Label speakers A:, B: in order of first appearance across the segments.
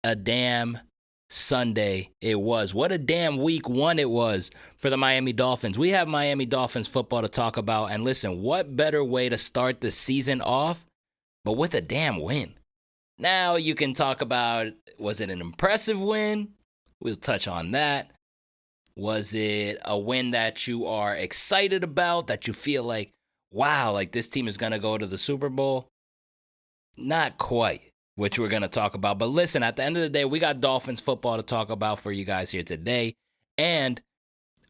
A: a damn Sunday it was. What a damn week one it was for the Miami Dolphins. We have Miami Dolphins football to talk about. And listen, what better way to start the season off but with a damn win? Now you can talk about, was it an impressive win? We'll touch on that. Was it a win that you are excited about, that you feel like, wow, like this team is going to go to the Super Bowl? Not quite, which we're going to talk about. But listen, at the end of the day, we got Dolphins football to talk about for you guys here today. And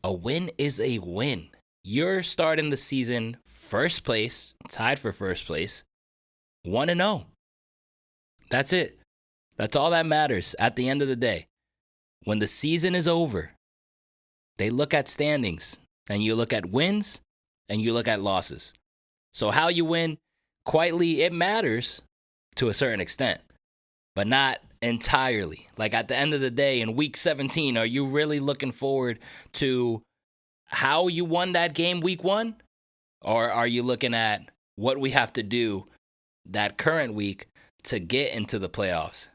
A: a win is a win. You're starting the season first place, tied for first place, 1-0. That's it. That's all that matters at the end of the day. When the season is over, they look at standings, and you look at wins, and you look at losses. So how you win, quietly, it matters to a certain extent, but not entirely. Like at the end of the day, in week 17, are you really looking forward to how you won that game week one? Or are you looking at what we have to do that current week to get into the playoffs,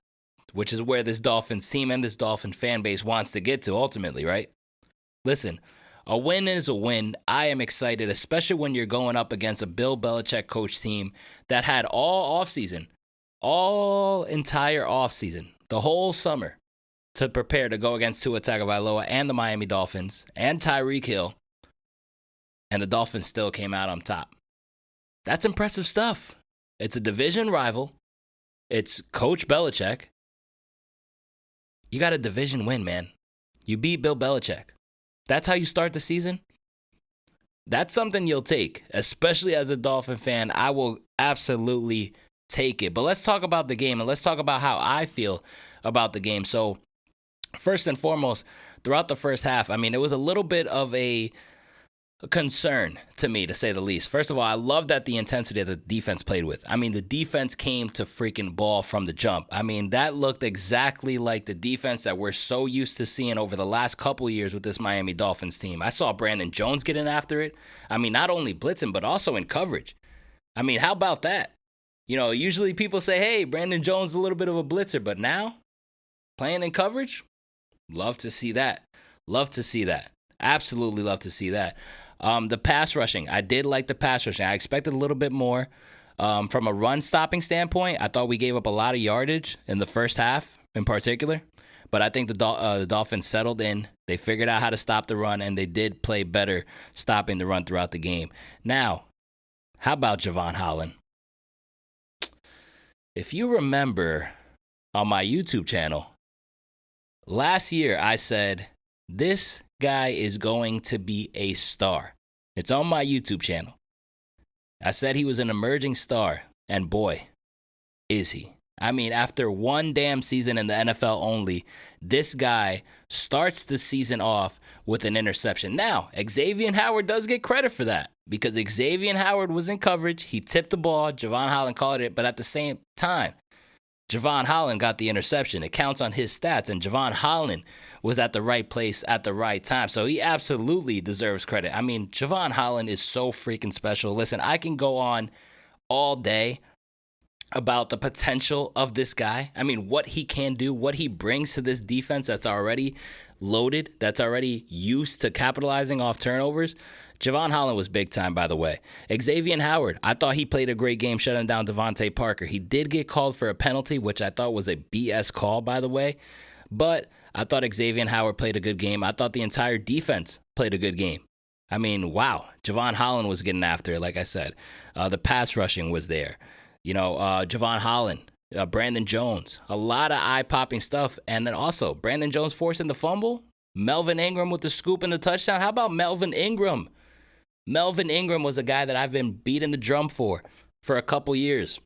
A: which is where this Dolphins team and this Dolphin fan base wants to get to ultimately, right? Listen, a win is a win. I am excited, especially when you're going up against a Bill Belichick coach team that had all entire offseason, the whole summer, to prepare to go against Tua Tagovailoa and the Miami Dolphins and Tyreek Hill, and the Dolphins still came out on top. That's impressive stuff. It's a division rival. It's Coach Belichick. You got a division win, man. You beat Bill Belichick. That's how you start the season? That's something you'll take, especially as a Dolphin fan. I will absolutely take it. But let's talk about the game, and let's talk about how I feel about the game. So, first and foremost, throughout the first half, I mean, it was a little bit of a concern to me, to say the least. First of all, I love that the intensity that the defense played with. I mean, the defense came to freaking ball from the jump. I mean, that looked exactly like the defense that we're so used to seeing over the last couple years with this Miami Dolphins team. I saw Brandon Jones getting after it. I mean, not only blitzing, but also in coverage. I mean, how about that? You know, usually people say, hey, Brandon Jones is a little bit of a blitzer, but now, playing in coverage, love to see that. Love to see that. Absolutely love to see that. The pass rushing, I did like the pass rushing. I expected a little bit more. From a run-stopping standpoint, I thought we gave up a lot of yardage in the first half in particular. But I think the Dolphins settled in. They figured out how to stop the run, and they did play better stopping the run throughout the game. Now, how about Javon Holland? If you remember on my YouTube channel, last year I said, this guy is going to be a star. It's on my YouTube channel. I said he was an emerging star, and boy, is he. I mean, after one damn season in the NFL only, this guy starts the season off with an interception. Now, Xavier Howard does get credit for that because Xavier Howard was in coverage. He tipped the ball. Javon Holland caught it, but at the same time, Javon Holland got the interception. It counts on his stats, and Javon Holland was at the right place at the right time. So he absolutely deserves credit. I mean, Javon Holland is so freaking special. Listen, I can go on all day about the potential of this guy. I mean, what he can do, what he brings to this defense that's already loaded, that's already used to capitalizing off turnovers. Javon Holland was big time, by the way. Xavier Howard, I thought he played a great game shutting down Devontae Parker. He did get called for a penalty, which I thought was a BS call, by the way. But I thought Xavier Howard played a good game. I thought the entire defense played a good game. I mean, wow. Javon Holland was getting after it, like I said. The pass rushing was there. You know, Javon Holland, Brandon Jones, a lot of eye-popping stuff. And then also, Brandon Jones forcing the fumble. Melvin Ingram with the scoop and the touchdown. How about Melvin Ingram? Melvin Ingram was a guy that I've been beating the drum for a couple years.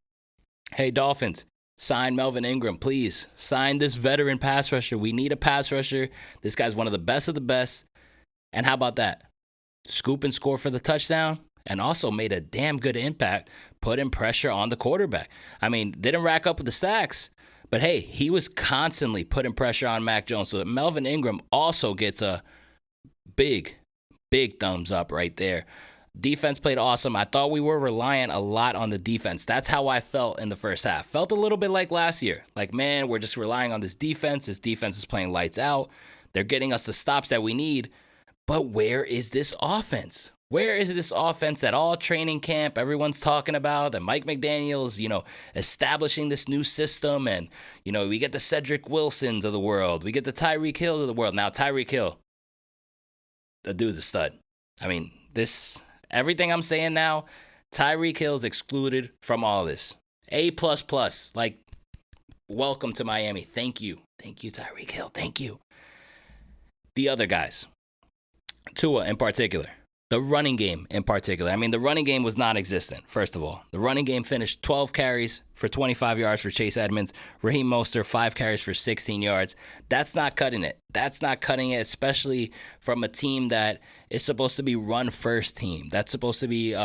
A: Hey, Dolphins, sign Melvin Ingram, please. Sign this veteran pass rusher. We need a pass rusher. This guy's one of the best of the best. And how about that? Scoop and score for the touchdown. And also made a damn good impact, putting pressure on the quarterback. I mean, didn't rack up with the sacks, but hey, he was constantly putting pressure on Mac Jones. So Melvin Ingram also gets a big thumbs up right there. Defense played awesome. I thought we were reliant a lot on the defense. That's how I felt in the first half. Felt a little bit like last year. Like, man, we're just relying on this defense. This defense is playing lights out. They're getting us the stops that we need. But where is this offense? Where is this offense that all training camp everyone's talking about, that Mike McDaniel's, establishing this new system, and, we get the Cedric Wilsons of the world. We get the Tyreek Hills of the world. Now, Tyreek Hill, the dude's a stud. I mean, everything I'm saying now, Tyreek Hill's excluded from all this. A++. Like, welcome to Miami. Thank you. Thank you, Tyreek Hill. Thank you. The other guys, Tua in particular. The running game in particular. I mean, the running game was non-existent, first of all. The running game finished 12 carries for 25 yards for Chase Edmonds. Raheem Mostert, 5 carries for 16 yards. That's not cutting it. That's not cutting it, especially from a team that is supposed to be run-first team. That's supposed to be,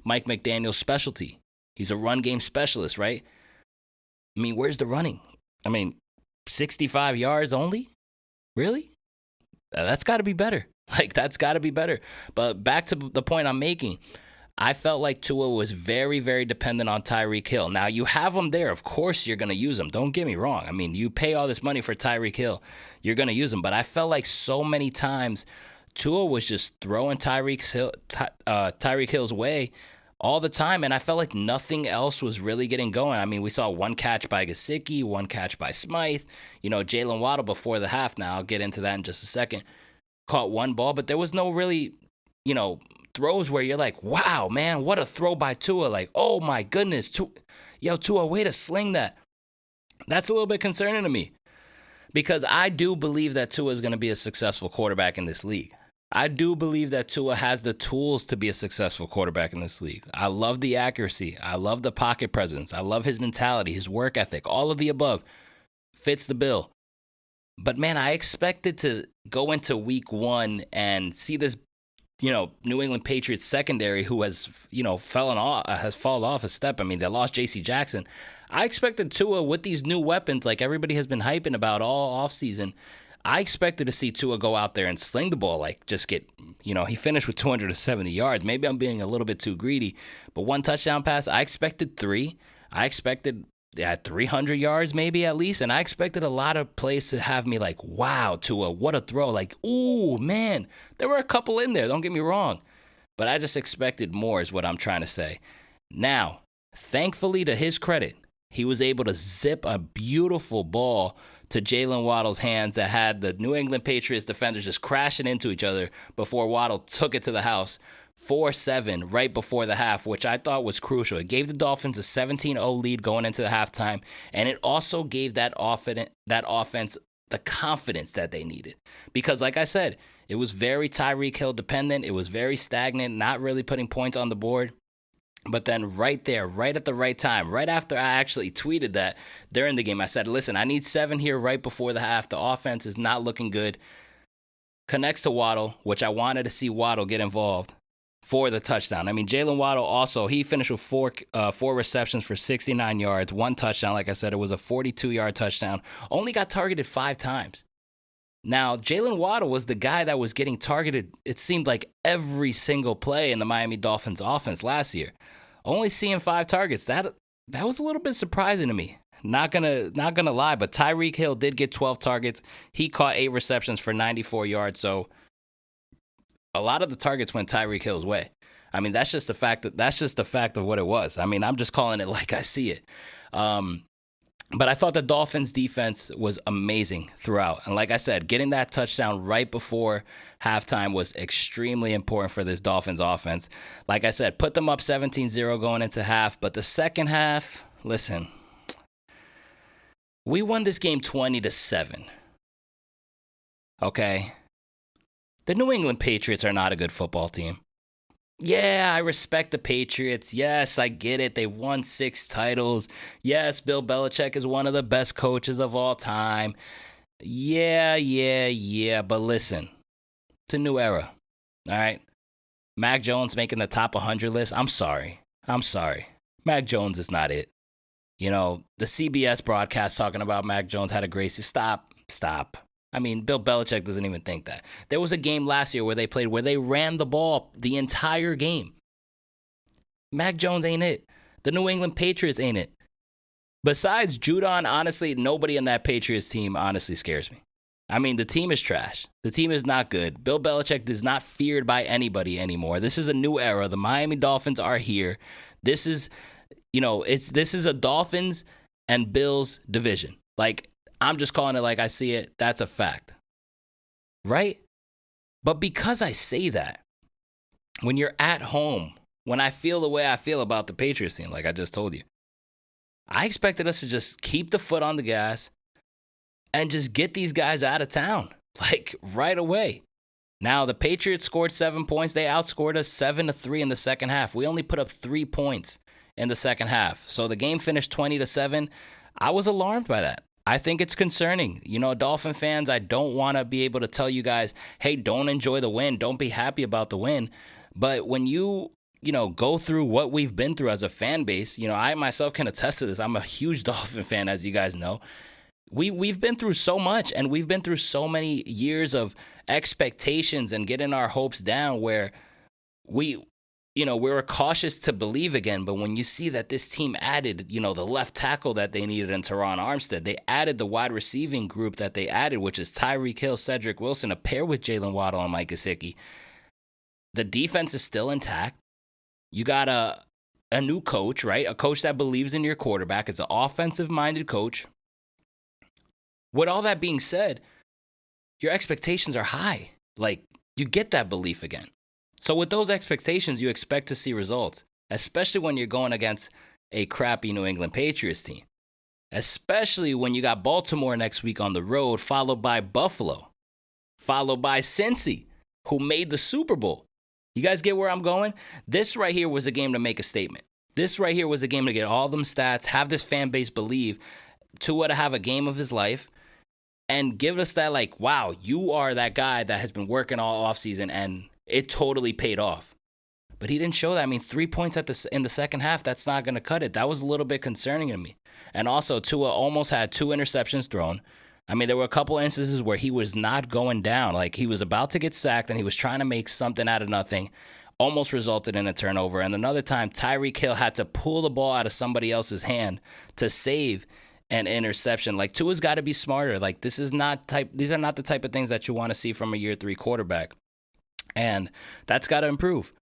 A: Mike McDaniel's specialty. He's a run game specialist, right? I mean, where's the running? I mean, 65 yards only? Really? That's got to be better. That's got to be better. But back to the point I'm making, I felt like Tua was very, very dependent on Tyreek Hill. Now, you have him there. Of course you're going to use him. Don't get me wrong. I mean, you pay all this money for Tyreek Hill. You're going to use him. But I felt like so many times Tua was just throwing Tyreek Hill's way all the time, and I felt like nothing else was really getting going. I mean, we saw one catch by Gesicki, one catch by Smythe. Jalen Waddle before the half, now I'll get into that in just a second, caught one ball, but there was no really, throws where you're like, wow, man, what a throw by Tua. Like, oh my goodness, Tua, way to sling that. That's a little bit concerning to me because I do believe that Tua is going to be a successful quarterback in this league. I do believe that Tua has the tools to be a successful quarterback in this league. I love the accuracy. I love the pocket presence. I love his mentality, his work ethic, all of the above. Fits the bill. But, man, I expected to go into week one and see this, New England Patriots secondary who has, fallen off a step. I mean, they lost J.C. Jackson. I expected Tua with these new weapons like everybody has been hyping about all offseason. I expected to see Tua go out there and sling the ball, like just get, he finished with 270 yards. Maybe I'm being a little bit too greedy, but one touchdown pass, I expected 3. I expected 300 yards maybe at least, and I expected a lot of plays to have me like, wow, Tua, what a throw. Like, ooh, man, there were a couple in there, don't get me wrong, but I just expected more is what I'm trying to say. Now, thankfully, to his credit, he was able to zip a beautiful ball to Jalen Waddle's hands that had the New England Patriots defenders just crashing into each other before Waddle took it to the house. 4-7 right before the half, which I thought was crucial. It gave the Dolphins a 17-0 lead going into the halftime, and it also gave that offense the confidence that they needed. Because, like I said, it was very Tyreek Hill dependent. It was very stagnant, not really putting points on the board. But then right there, right at the right time, right after I actually tweeted that during the game, I said, listen, I need 7 here right before the half. The offense is not looking good. Connects to Waddle, which I wanted to see Waddle get involved for the touchdown. I mean, Jalen Waddle also, he finished with four receptions for 69 yards, 1 touchdown. Like I said, it was a 42-yard touchdown. Only got targeted 5 times. Now, Jalen Waddle was the guy that was getting targeted, it seemed like every single play in the Miami Dolphins offense last year. Only seeing 5 targets, that was a little bit surprising to me. Not gonna lie, but Tyreek Hill did get 12 targets. He caught 8 receptions for 94 yards, so a lot of the targets went Tyreek Hill's way. I mean, that's just the fact of what it was. I mean, I'm just calling it like I see it. But I thought the Dolphins' defense was amazing throughout. And like I said, getting that touchdown right before halftime was extremely important for this Dolphins offense. Like I said, put them up 17-0 going into half. But the second half, listen, we won this game 20-7. Okay? The New England Patriots are not a good football team. Yeah, I respect the Patriots. Yes, I get it. They won 6 titles. Yes, Bill Belichick is one of the best coaches of all time. Yeah. But listen, it's a new era. All right? Mac Jones making the top 100 list. I'm sorry. Mac Jones is not it. The CBS broadcast talking about Mac Jones had a gracie. Stop. I mean, Bill Belichick doesn't even think that. There was a game last year where they ran the ball the entire game. Mac Jones ain't it. The New England Patriots ain't it. Besides Judon, honestly, nobody in that Patriots team honestly scares me. I mean, the team is trash. The team is not good. Bill Belichick is not feared by anybody anymore. This is a new era. The Miami Dolphins are here. This is, this is a Dolphins and Bills division. Like, I'm just calling it like I see it. That's a fact. Right? But because I say that, when you're at home, when I feel the way I feel about the Patriots team, like I just told you, I expected us to just keep the foot on the gas and just get these guys out of town, like right away. Now, the Patriots scored 7 points. They outscored us 7-3 in the second half. We only put up 3 points in the second half. So the game finished 20-7. I was alarmed by that. I think it's concerning. Dolphin fans, I don't want to be able to tell you guys, hey, don't enjoy the win. Don't be happy about the win. But when you go through what we've been through as a fan base, I myself can attest to this. I'm a huge Dolphin fan, as you guys know. We've been through so much, and we've been through so many years of expectations and getting our hopes down where we were cautious to believe again. But when you see that this team added, the left tackle that they needed in Teron Armstead, they added the wide receiving group that they added, which is Tyreek Hill, Cedric Wilson, a pair with Jalen Waddle and Mike Gesicki. The defense is still intact. You got a new coach, right? A coach that believes in your quarterback. It's an offensive-minded coach. With all that being said, your expectations are high. Like, you get that belief again. So with those expectations, you expect to see results, especially when you're going against a crappy New England Patriots team. Especially when you got Baltimore next week on the road, followed by Buffalo, followed by Cincy, who made the Super Bowl. You guys get where I'm going? This right here was a game to make a statement. This right here was a game to get all them stats, have this fan base believe Tua to have a game of his life, and give us that, like, wow, you are that guy that has been working all offseason, and it totally paid off. But he didn't show that. I mean, 3 points in the second half, that's not going to cut it. That was a little bit concerning to me. And also, Tua almost had 2 interceptions thrown. I mean, there were a couple instances where he was not going down. Like, he was about to get sacked, and he was trying to make something out of nothing. Almost resulted in a turnover. And another time, Tyreek Hill had to pull the ball out of somebody else's hand to save an interception. Like, Tua's got to be smarter. Like, these are not the type of things that you want to see from a year 3 quarterback. And that's got to improve.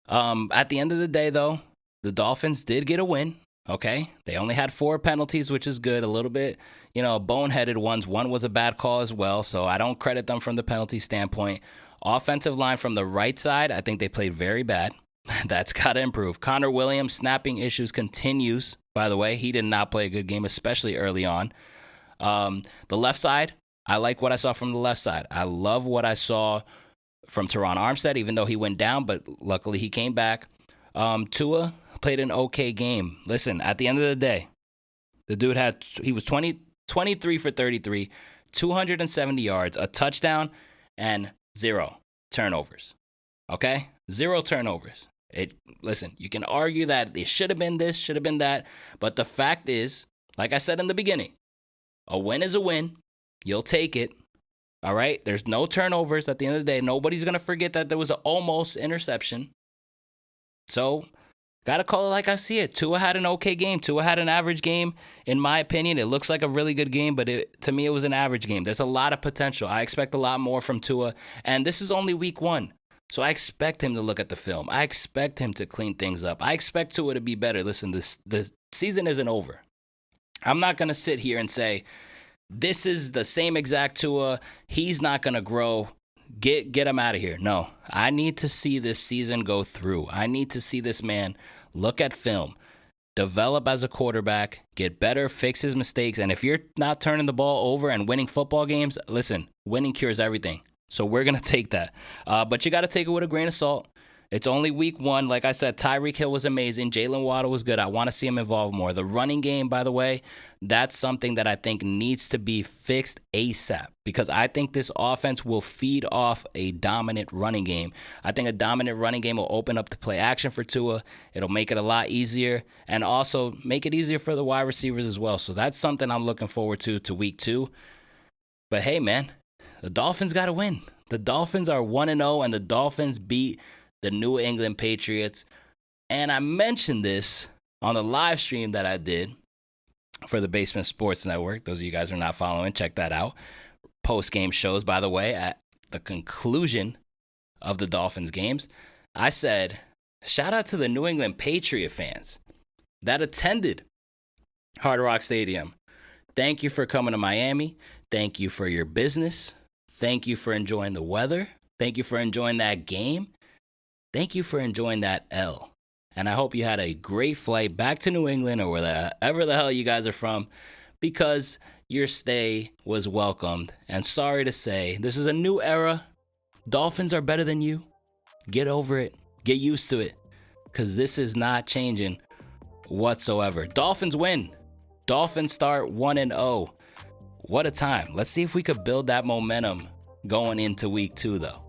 A: At the end of the day, though, the Dolphins did get a win. Okay, they only had 4 penalties, which is good. A little bit, boneheaded ones. One was a bad call as well, so I don't credit them from the penalty standpoint. Offensive line from the right side, I think they played very bad. That's got to improve. Connor Williams, snapping issues continues, by the way. He did not play a good game, especially early on. The left side, I like what I saw from the left side. I love what I saw from Teron Armstead, even though he went down, but luckily he came back. Tua played an okay game. Listen, at the end of the day, the dude he was 23 for 33, 270 yards, a touchdown, and 0 turnovers. Okay? 0 turnovers. Listen, you can argue that it should have been this, should have been that, but the fact is, like I said in the beginning, a win is a win. You'll take it. All right? There's no turnovers at the end of the day. Nobody's going to forget that there was an almost interception. So, got to call it like I see it. Tua had an okay game. Tua had an average game, in my opinion. It looks like a really good game, but to me, it was an average game. There's a lot of potential. I expect a lot more from Tua, and this is only week 1. So I expect him to look at the film. I expect him to clean things up. I expect Tua to be better. Listen, the season isn't over. I'm not going to sit here and say, this is the same exact Tua. He's not going to grow. Get him out of here. No, I need to see this season go through. I need to see this man look at film, develop as a quarterback, get better, fix his mistakes. And if you're not turning the ball over and winning football games, listen, winning cures everything. So we're going to take that. But you got to take it with a grain of salt. It's only week 1. Like I said, Tyreek Hill was amazing. Jalen Waddle was good. I want to see him involved more. The running game, by the way, that's something that I think needs to be fixed ASAP because I think this offense will feed off a dominant running game. I think a dominant running game will open up the play action for Tua. It'll make it a lot easier and also make it easier for the wide receivers as well. So that's something I'm looking forward to week 2. But hey, man, the Dolphins got to win. The Dolphins are 1-0, and the Dolphins beat the New England Patriots. And I mentioned this on the live stream that I did for the Basement Sports Network. Those of you guys who are not following, check that out. Post-game shows, by the way, at the conclusion of the Dolphins games. I said, shout out to the New England Patriot fans that attended Hard Rock Stadium. Thank you for coming to Miami. Thank you for your business. Thank you for enjoying the weather. Thank you for enjoying that game. Thank you for enjoying that L. And I hope you had a great flight back to New England or wherever the hell you guys are from, because your stay was welcomed. And sorry to say, this is a new era. Dolphins are better than you. Get over it. Get used to it, because this is not changing whatsoever. Dolphins win. Dolphins start 1-0. What a time. Let's see if we could build that momentum going into week 2, though.